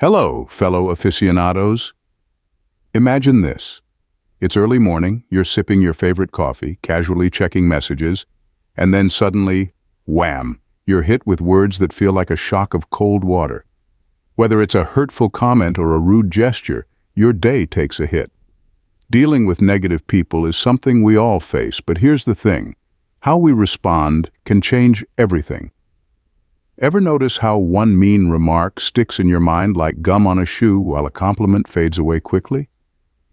Hello, fellow aficionados. Imagine this. It's early morning, you're sipping your favorite coffee, casually checking messages, and then suddenly, wham, you're hit with words that feel like a shock of cold water. Whether it's a hurtful comment or a rude gesture, your day takes a hit. Dealing with negative people is something we all face, but here's the thing. How we respond can change everything. Ever notice how one mean remark sticks in your mind like gum on a shoe while a compliment fades away quickly?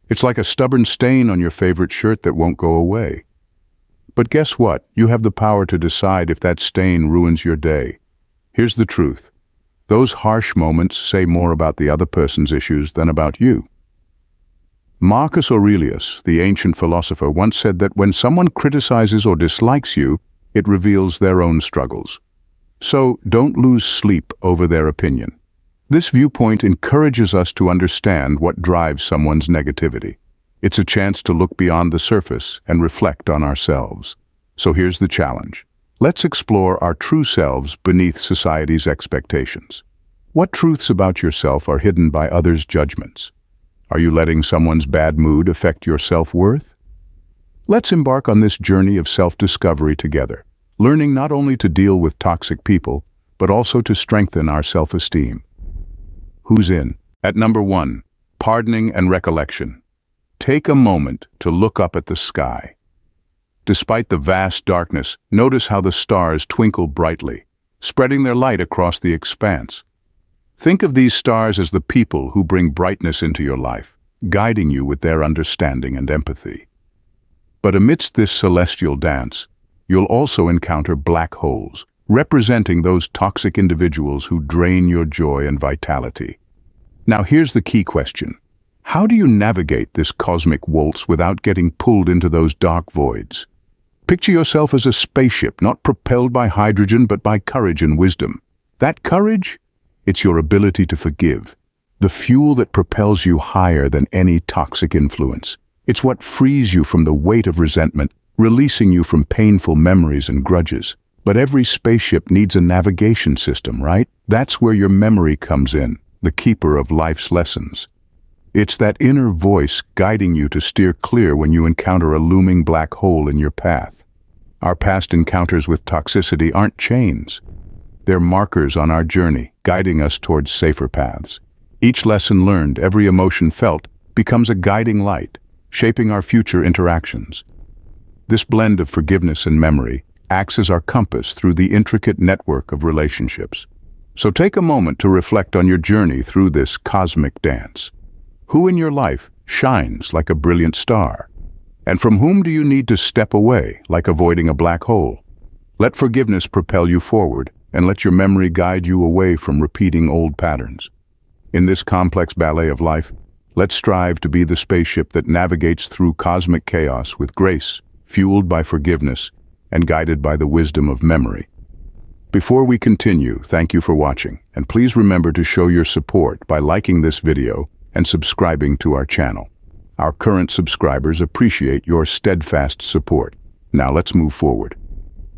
It's like a stubborn stain on your favorite shirt that won't go away. But guess what? You have the power to decide if that stain ruins your day. Here's the truth. Those harsh moments say more about the other person's issues than about you. Marcus Aurelius, the ancient philosopher, once said that when someone criticizes or dislikes you, it reveals their own struggles. So don't lose sleep over their opinion. This viewpoint encourages us to understand what drives someone's negativity. It's a chance to look beyond the surface and reflect on ourselves. So here's the challenge. Let's explore our true selves beneath society's expectations. What truths about yourself are hidden by others' judgments? Are you letting someone's bad mood affect your self-worth? Let's embark on this journey of self-discovery together, learning not only to deal with toxic people, but also to strengthen our self-esteem. Who's in? At number 1, pardoning and recollection. Take a moment to look up at the sky. Despite the vast darkness, notice how the stars twinkle brightly, spreading their light across the expanse. Think of these stars as the people who bring brightness into your life, guiding you with their understanding and empathy. But amidst this celestial dance, you'll also encounter black holes, representing those toxic individuals who drain your joy and vitality. Now here's the key question. How do you navigate this cosmic waltz without getting pulled into those dark voids? Picture yourself as a spaceship, not propelled by hydrogen but by courage and wisdom. That courage? It's your ability to forgive, the fuel that propels you higher than any toxic influence. It's what frees you from the weight of resentment, releasing you from painful memories and grudges. But every spaceship needs a navigation system, right? That's where your memory comes in, the keeper of life's lessons. It's that inner voice guiding you to steer clear when you encounter a looming black hole in your path. Our past encounters with toxicity aren't chains. They're markers on our journey, guiding us towards safer paths. Each lesson learned, every emotion felt, becomes a guiding light, shaping our future interactions. This blend of forgiveness and memory acts as our compass through the intricate network of relationships. So take a moment to reflect on your journey through this cosmic dance. Who in your life shines like a brilliant star? And from whom do you need to step away, like avoiding a black hole? Let forgiveness propel you forward, and let your memory guide you away from repeating old patterns. In this complex ballet of life, let's strive to be the spaceship that navigates through cosmic chaos with grace, fueled by forgiveness, and guided by the wisdom of memory. Before we continue, thank you for watching, and please remember to show your support by liking this video and subscribing to our channel. Our current subscribers appreciate your steadfast support. Now let's move forward.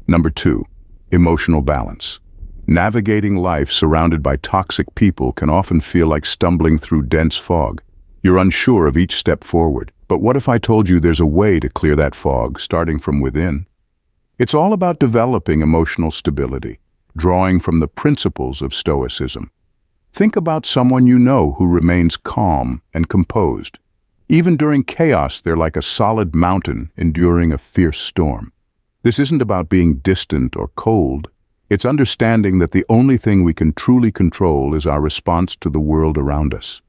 Number 2, emotional balance. Navigating life surrounded by toxic people can often feel like stumbling through dense fog. You're unsure of each step forward. But what if I told you there's a way to clear that fog, starting from within? It's all about developing emotional stability, drawing from the principles of Stoicism. Think about someone you know who remains calm and composed. Even during chaos, they're like a solid mountain enduring a fierce storm. This isn't about being distant or cold. It's understanding that the only thing we can truly control is our response to the world around us.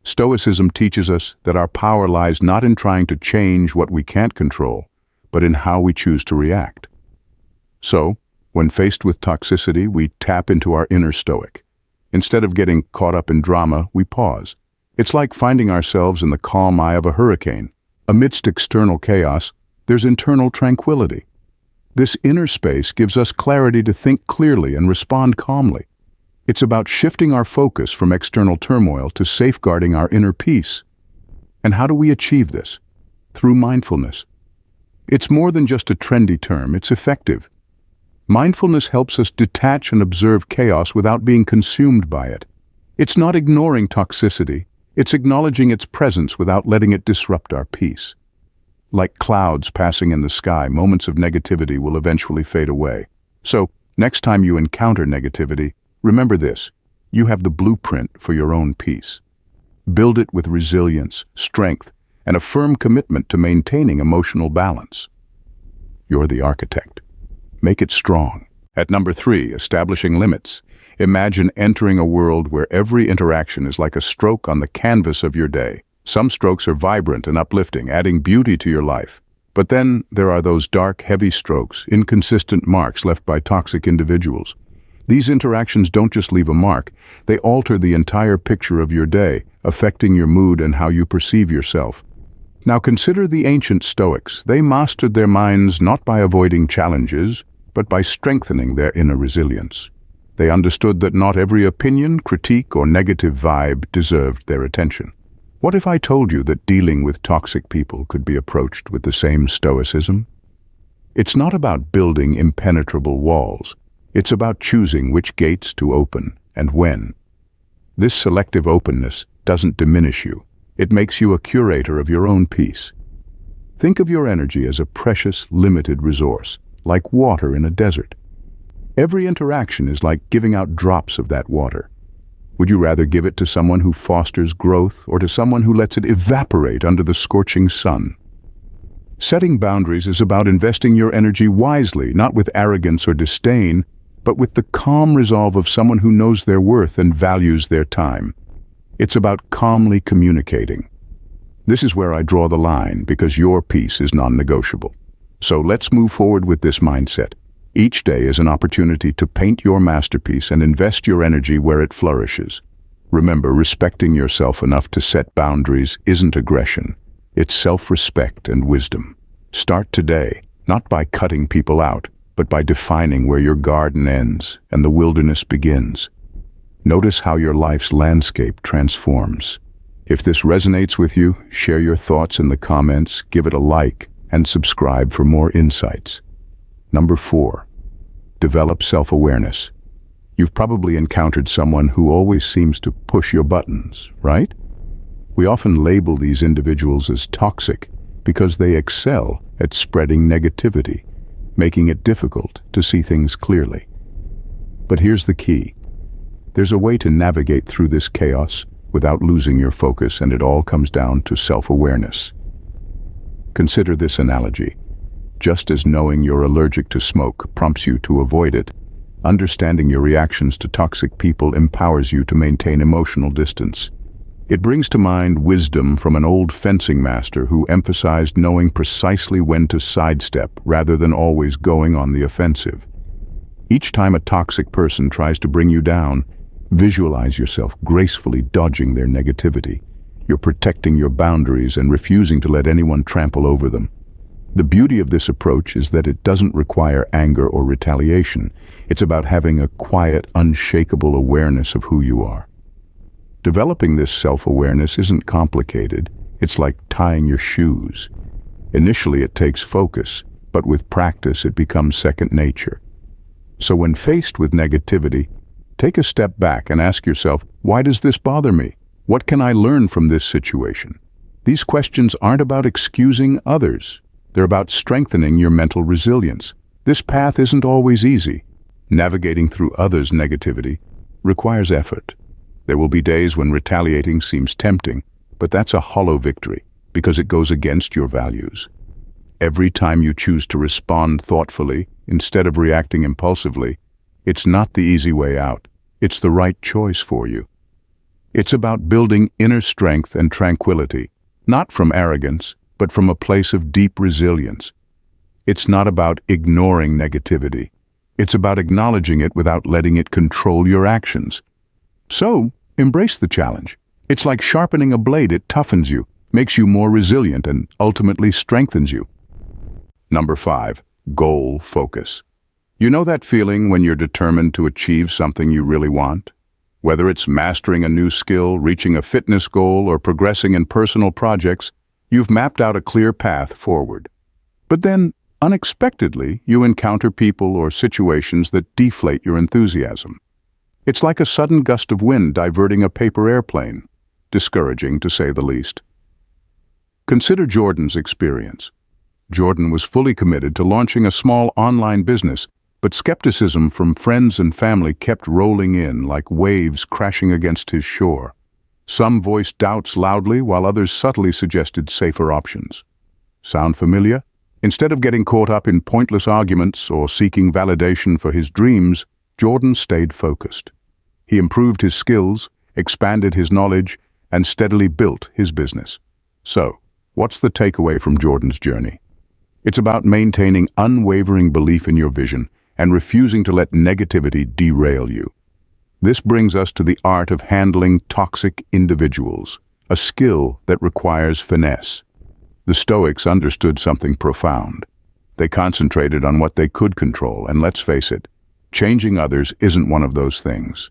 Stoicism teaches us that our power lies not in trying to change what we can't control, but in how we choose to react. So, when faced with toxicity, we tap into our inner Stoic. Instead of getting caught up in drama, we pause. It's like finding ourselves in the calm eye of a hurricane. Amidst external chaos, there's internal tranquility. This inner space gives us clarity to think clearly and respond calmly. It's about shifting our focus from external turmoil to safeguarding our inner peace. And how do we achieve this? Through mindfulness. It's more than just a trendy term, it's effective. Mindfulness helps us detach and observe chaos without being consumed by it. It's not ignoring toxicity. It's acknowledging its presence without letting it disrupt our peace. Like clouds passing in the sky, moments of negativity will eventually fade away. So, next time you encounter negativity, remember this: you have the blueprint for your own peace. Build it with resilience, strength, and a firm commitment to maintaining emotional balance. You're the architect. Make it strong. At number 3, establishing limits. Imagine entering a world where every interaction is like a stroke on the canvas of your day. Some strokes are vibrant and uplifting, adding beauty to your life. But then there are those dark, heavy strokes, inconsistent marks left by toxic individuals. These interactions don't just leave a mark, they alter the entire picture of your day, affecting your mood and how you perceive yourself. Now consider the ancient Stoics. They mastered their minds not by avoiding challenges, but by strengthening their inner resilience. They understood that not every opinion, critique, or negative vibe deserved their attention. What if I told you that dealing with toxic people could be approached with the same stoicism? It's not about building impenetrable walls. It's about choosing which gates to open and when. This selective openness doesn't diminish you. It makes you a curator of your own peace. Think of your energy as a precious, limited resource, like water in a desert. Every interaction is like giving out drops of that water. Would you rather give it to someone who fosters growth or to someone who lets it evaporate under the scorching sun? Setting boundaries is about investing your energy wisely, not with arrogance or disdain, but with the calm resolve of someone who knows their worth and values their time. It's about calmly communicating. This is where I draw the line, because your peace is non-negotiable. So let's move forward with this mindset. Each day is an opportunity to paint your masterpiece and invest your energy where it flourishes. Remember, respecting yourself enough to set boundaries isn't aggression. It's self-respect and wisdom. Start today, not by cutting people out, but by defining where your garden ends and the wilderness begins. Notice how your life's landscape transforms. If this resonates with you, share your thoughts in the comments, give it a like, and subscribe for more insights. Number 4. Develop self-awareness. You've probably encountered someone who always seems to push your buttons, right? We often label these individuals as toxic because they excel at spreading negativity, making it difficult to see things clearly. But here's the key. There's a way to navigate through this chaos without losing your focus, and it all comes down to self-awareness. Consider this analogy. Just as knowing you're allergic to smoke prompts you to avoid it, understanding your reactions to toxic people empowers you to maintain emotional distance. It brings to mind wisdom from an old fencing master who emphasized knowing precisely when to sidestep rather than always going on the offensive. Each time a toxic person tries to bring you down, visualize yourself gracefully dodging their negativity. You're protecting your boundaries and refusing to let anyone trample over them. The beauty of this approach is that it doesn't require anger or retaliation. It's about having a quiet, unshakable awareness of who you are. Developing this self-awareness isn't complicated. It's like tying your shoes. Initially, it takes focus, but with practice, it becomes second nature. So when faced with negativity, take a step back and ask yourself, why does this bother me? What can I learn from this situation? These questions aren't about excusing others. They're about strengthening your mental resilience. This path isn't always easy. Navigating through others' negativity requires effort. There will be days when retaliating seems tempting, but that's a hollow victory because it goes against your values. Every time you choose to respond thoughtfully instead of reacting impulsively, it's not the easy way out. It's the right choice for you. It's about building inner strength and tranquility, not from arrogance, but from a place of deep resilience. It's not about ignoring negativity. It's about acknowledging it without letting it control your actions. So, embrace the challenge. It's like sharpening a blade. It toughens you, makes you more resilient, and ultimately strengthens you. Number 5, goal focus. You know that feeling when you're determined to achieve something you really want? Whether it's mastering a new skill, reaching a fitness goal, or progressing in personal projects, you've mapped out a clear path forward. But then, unexpectedly, you encounter people or situations that deflate your enthusiasm. It's like a sudden gust of wind diverting a paper airplane. Discouraging, to say the least. Consider Jordan's experience. Jordan was fully committed to launching a small online business, but skepticism from friends and family kept rolling in like waves crashing against his shore. Some voiced doubts loudly, while others subtly suggested safer options. Sound familiar? Instead of getting caught up in pointless arguments or seeking validation for his dreams, Jordan stayed focused. He improved his skills, expanded his knowledge, and steadily built his business. So, what's the takeaway from Jordan's journey? It's about maintaining unwavering belief in your vision and refusing to let negativity derail you. This brings us to the art of handling toxic individuals, a skill that requires finesse. The Stoics understood something profound. They concentrated on what they could control, and let's face it, changing others isn't one of those things.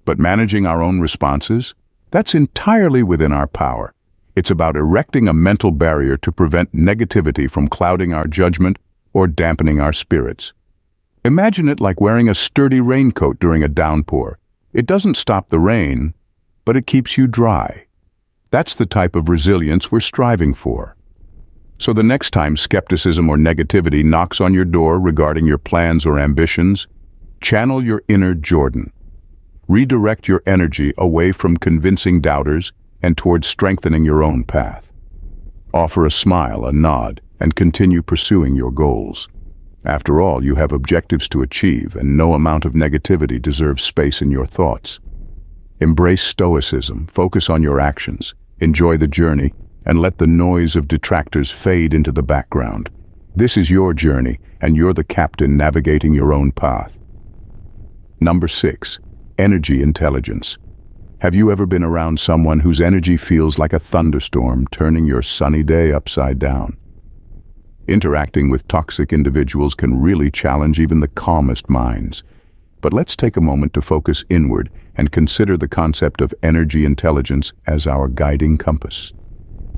But managing our own responses, that's entirely within our power. It's about erecting a mental barrier to prevent negativity from clouding our judgment or dampening our spirits. Imagine it like wearing a sturdy raincoat during a downpour. It doesn't stop the rain, but it keeps you dry. That's the type of resilience we're striving for. So the next time skepticism or negativity knocks on your door regarding your plans or ambitions, channel your inner Jordan. Redirect your energy away from convincing doubters and towards strengthening your own path. Offer a smile, a nod, and continue pursuing your goals. After all, you have objectives to achieve, and no amount of negativity deserves space in your thoughts. Embrace stoicism, focus on your actions, enjoy the journey, and let the noise of detractors fade into the background. This is your journey, and you're the captain navigating your own path. Number 6. Energy intelligence. Have you ever been around someone whose energy feels like a thunderstorm, turning your sunny day upside down? Interacting with toxic individuals can really challenge even the calmest minds. But let's take a moment to focus inward and consider the concept of energy intelligence as our guiding compass.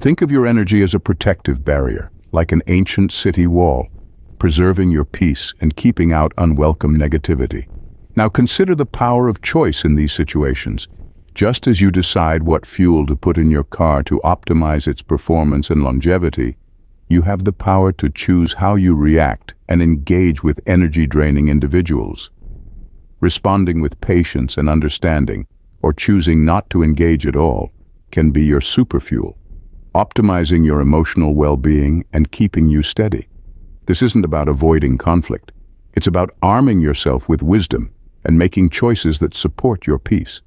Think of your energy as a protective barrier, like an ancient city wall, preserving your peace and keeping out unwelcome negativity. Now consider the power of choice in these situations. Just as you decide what fuel to put in your car to optimize its performance and longevity, you have the power to choose how you react and engage with energy-draining individuals. Responding with patience and understanding, or choosing not to engage at all, can be your superfuel, optimizing your emotional well-being and keeping you steady. This isn't about avoiding conflict. It's about arming yourself with wisdom and making choices that support your peace.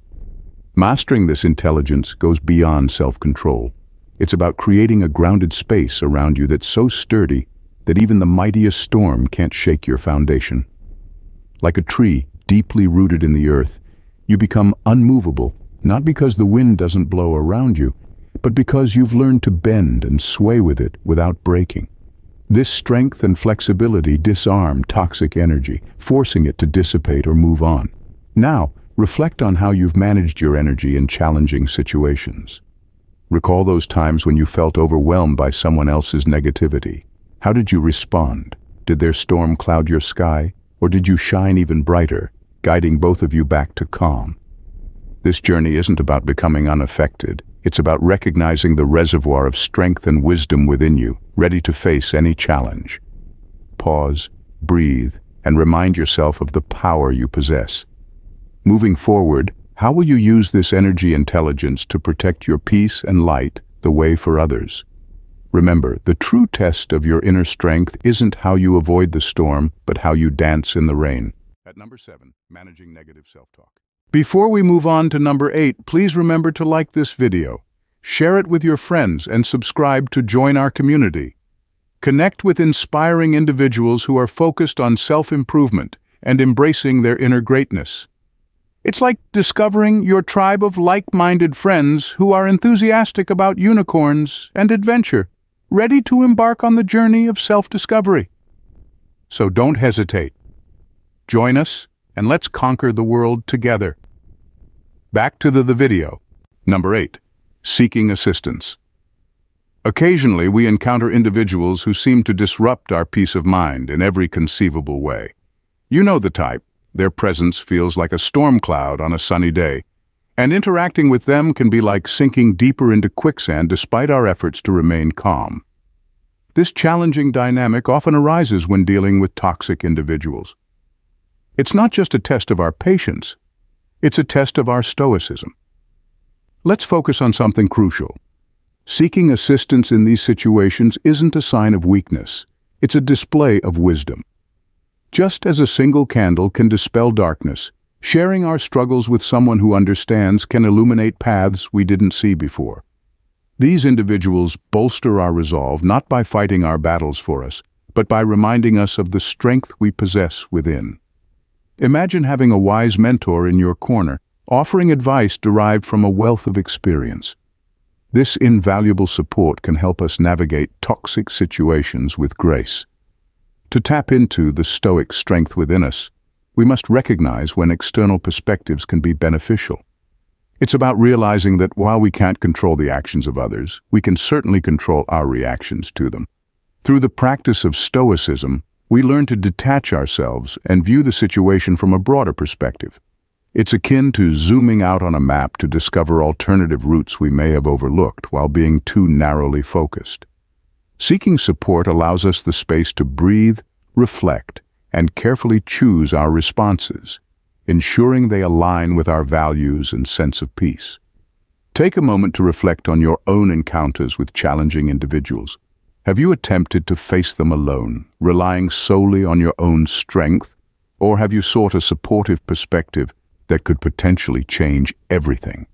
Mastering this intelligence goes beyond self-control. It's about creating a grounded space around you that's so sturdy that even the mightiest storm can't shake your foundation. Like a tree deeply rooted in the earth, you become unmovable, not because the wind doesn't blow around you, but because you've learned to bend and sway with it without breaking. This strength and flexibility disarm toxic energy, forcing it to dissipate or move on. Now, reflect on how you've managed your energy in challenging situations. Recall those times when you felt overwhelmed by someone else's negativity. How did you respond? Did their storm cloud your sky, or did you shine even brighter, guiding both of you back to calm? This journey isn't about becoming unaffected. It's about recognizing the reservoir of strength and wisdom within you, ready to face any challenge. Pause, breathe, and remind yourself of the power you possess. Moving forward, how will you use this energy intelligence to protect your peace and light the way for others? Remember, the true test of your inner strength isn't how you avoid the storm, but how you dance in the rain. At number 7, managing negative self-talk. Before we move on to number 8, please remember to like this video, share it with your friends, and subscribe to join our community. Connect with inspiring individuals who are focused on self-improvement and embracing their inner greatness. It's like discovering your tribe of like-minded friends who are enthusiastic about unicorns and adventure, ready to embark on the journey of self-discovery. So don't hesitate. Join us, and let's conquer the world together. Back to the video. Number 8. Seeking assistance. Occasionally, we encounter individuals who seem to disrupt our peace of mind in every conceivable way. You know the type. Their presence feels like a storm cloud on a sunny day, and interacting with them can be like sinking deeper into quicksand despite our efforts to remain calm. This challenging dynamic often arises when dealing with toxic individuals. It's not just a test of our patience, it's a test of our stoicism. Let's focus on something crucial. Seeking assistance in these situations isn't a sign of weakness, it's a display of wisdom. Just as a single candle can dispel darkness, sharing our struggles with someone who understands can illuminate paths we didn't see before. These individuals bolster our resolve not by fighting our battles for us, but by reminding us of the strength we possess within. Imagine having a wise mentor in your corner, offering advice derived from a wealth of experience. This invaluable support can help us navigate toxic situations with grace. To tap into the Stoic strength within us, we must recognize when external perspectives can be beneficial. It's about realizing that while we can't control the actions of others, we can certainly control our reactions to them. Through the practice of Stoicism, we learn to detach ourselves and view the situation from a broader perspective. It's akin to zooming out on a map to discover alternative routes we may have overlooked while being too narrowly focused. Seeking support allows us the space to breathe, reflect, and carefully choose our responses, ensuring they align with our values and sense of peace. Take a moment to reflect on your own encounters with challenging individuals. Have you attempted to face them alone, relying solely on your own strength, or have you sought a supportive perspective that could potentially change everything?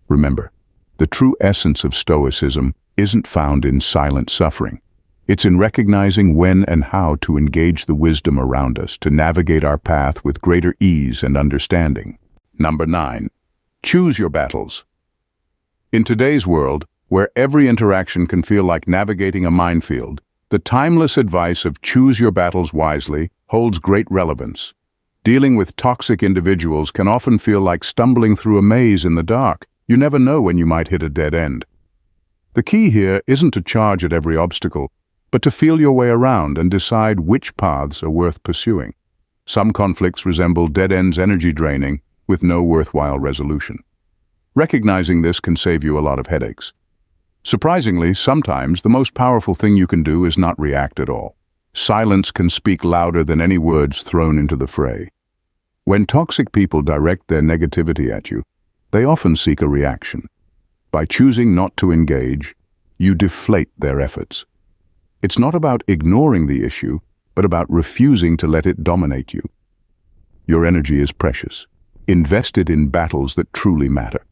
Remember, the true essence of Stoicism isn't found in silent suffering. It's in recognizing when and how to engage the wisdom around us to navigate our path with greater ease and understanding. Number 9. Choose your battles. In today's world, where every interaction can feel like navigating a minefield, the timeless advice of choose your battles wisely holds great relevance. Dealing with toxic individuals can often feel like stumbling through a maze in the dark. You never know when you might hit a dead end. The key here isn't to charge at every obstacle, but to feel your way around and decide which paths are worth pursuing. Some conflicts resemble dead ends, energy draining, with no worthwhile resolution. Recognizing this can save you a lot of headaches. Surprisingly, sometimes the most powerful thing you can do is not react at all. Silence can speak louder than any words thrown into the fray. When toxic people direct their negativity at you, they often seek a reaction. By choosing not to engage, you deflate their efforts. It's not about ignoring the issue, but about refusing to let it dominate you. Your energy is precious, invested in battles that truly matter.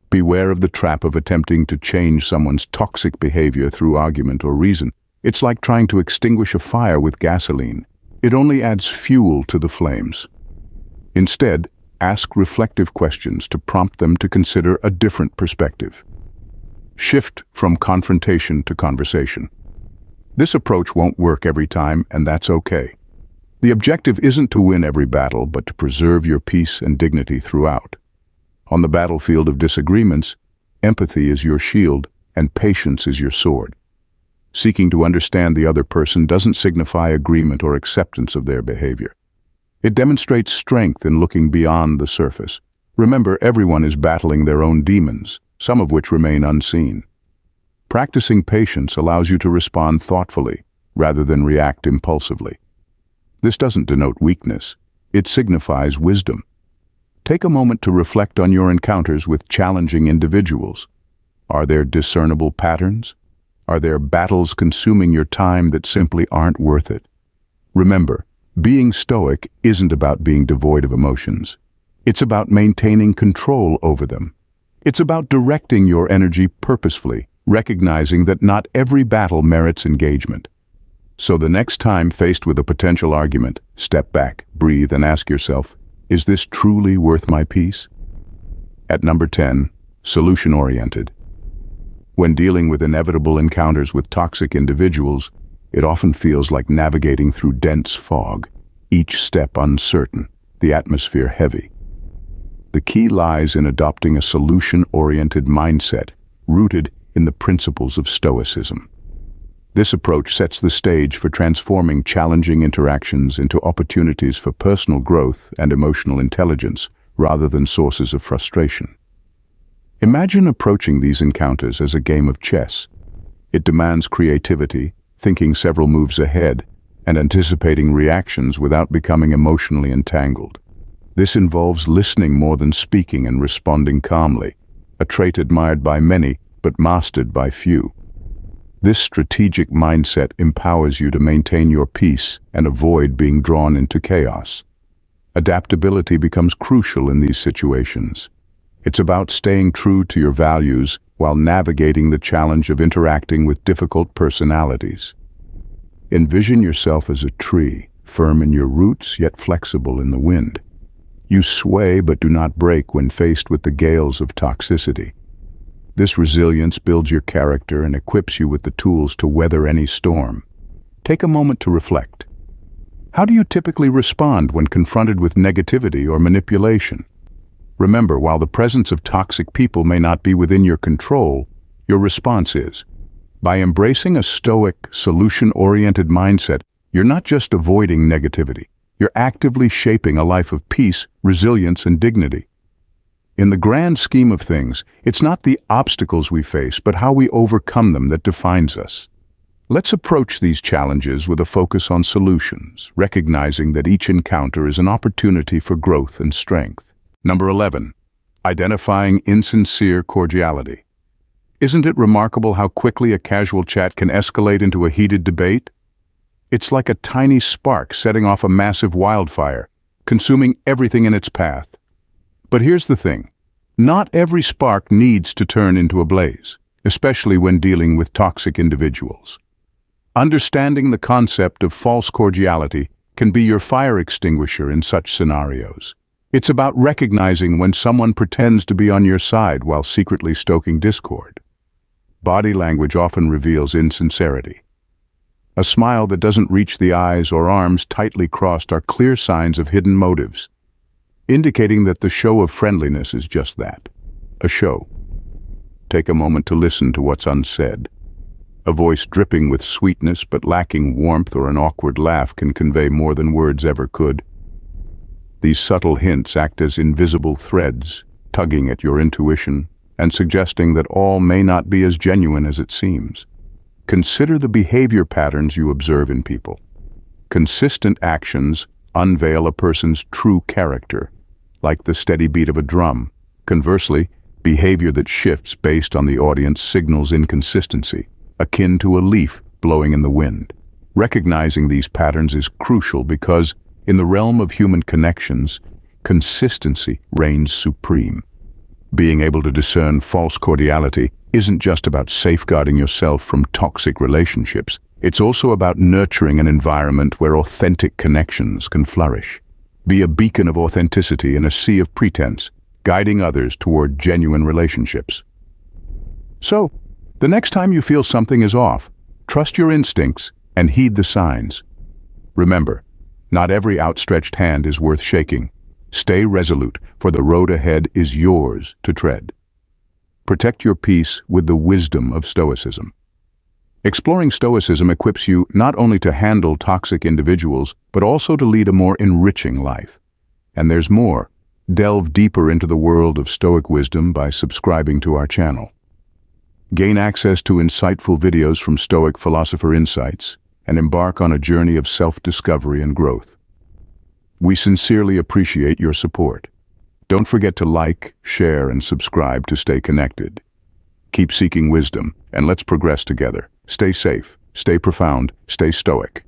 Beware of the trap of attempting to change someone's toxic behavior through argument or reason. It's like trying to extinguish a fire with gasoline. It only adds fuel to the flames. Instead, ask reflective questions to prompt them to consider a different perspective. Shift from confrontation to conversation. This approach won't work every time, and that's okay. The objective isn't to win every battle, but to preserve your peace and dignity throughout. On the battlefield of disagreements, empathy is your shield and patience is your sword. Seeking to understand the other person doesn't signify agreement or acceptance of their behavior. It demonstrates strength in looking beyond the surface. Remember, everyone is battling their own demons, some of which remain unseen. Practicing patience allows you to respond thoughtfully, rather than react impulsively. This doesn't denote weakness, it signifies wisdom. Take a moment to reflect on your encounters with challenging individuals. Are there discernible patterns? Are there battles consuming your time that simply aren't worth it? Remember, being stoic isn't about being devoid of emotions. It's about maintaining control over them. It's about directing your energy purposefully, recognizing that not every battle merits engagement. So the next time faced with a potential argument, step back, breathe, and ask yourself, is this truly worth my peace? At number 10, solution-oriented. When dealing with inevitable encounters with toxic individuals, it often feels like navigating through dense fog, each step uncertain, the atmosphere heavy. The key lies in adopting a solution-oriented mindset, rooted in the principles of Stoicism. This approach sets the stage for transforming challenging interactions into opportunities for personal growth and emotional intelligence, rather than sources of frustration. Imagine approaching these encounters as a game of chess. It demands creativity, thinking several moves ahead, and anticipating reactions without becoming emotionally entangled. This involves listening more than speaking and responding calmly, a trait admired by many but mastered by few. This strategic mindset empowers you to maintain your peace and avoid being drawn into chaos. Adaptability becomes crucial in these situations. It's about staying true to your values while navigating the challenge of interacting with difficult personalities. Envision yourself as a tree, firm in your roots yet flexible in the wind. You sway but do not break when faced with the gales of toxicity. This resilience builds your character and equips you with the tools to weather any storm. Take a moment to reflect. How do you typically respond when confronted with negativity or manipulation? Remember, while the presence of toxic people may not be within your control, your response is. By embracing a stoic, solution-oriented mindset, you're not just avoiding negativity. You're actively shaping a life of peace, resilience, and dignity. In the grand scheme of things, it's not the obstacles we face, but how we overcome them that defines us. Let's approach these challenges with a focus on solutions, recognizing that each encounter is an opportunity for growth and strength. Number 11. Identifying insincere cordiality. Isn't it remarkable how quickly a casual chat can escalate into a heated debate? It's like a tiny spark setting off a massive wildfire, consuming everything in its path. But here's the thing. Not every spark needs to turn into a blaze, especially when dealing with toxic individuals. Understanding the concept of false cordiality can be your fire extinguisher in such scenarios. It's about recognizing when someone pretends to be on your side while secretly stoking discord. Body language often reveals insincerity. A smile that doesn't reach the eyes or arms tightly crossed are clear signs of hidden motives, indicating that the show of friendliness is just that, a show. Take a moment to listen to what's unsaid. A voice dripping with sweetness but lacking warmth, or an awkward laugh, can convey more than words ever could. These subtle hints act as invisible threads, tugging at your intuition and suggesting that all may not be as genuine as it seems. Consider the behavior patterns you observe in people. Consistent actions unveil a person's true character, like the steady beat of a drum. Conversely, behavior that shifts based on the audience signals inconsistency, akin to a leaf blowing in the wind. Recognizing these patterns is crucial because, in the realm of human connections, consistency reigns supreme. Being able to discern false cordiality isn't just about safeguarding yourself from toxic relationships. It's also about nurturing an environment where authentic connections can flourish. Be a beacon of authenticity in a sea of pretense, guiding others toward genuine relationships. So, the next time you feel something is off, trust your instincts and heed the signs. Remember, not every outstretched hand is worth shaking. Stay resolute, for the road ahead is yours to tread. Protect your peace with the wisdom of Stoicism. Exploring Stoicism equips you not only to handle toxic individuals, but also to lead a more enriching life. And there's more. Delve deeper into the world of Stoic wisdom by subscribing to our channel. Gain access to insightful videos from Stoic philosopher insights, and embark on a journey of self-discovery and growth. We sincerely appreciate your support. Don't forget to like, share, and subscribe to stay connected. Keep seeking wisdom, and let's progress together. Stay safe, stay profound, stay stoic.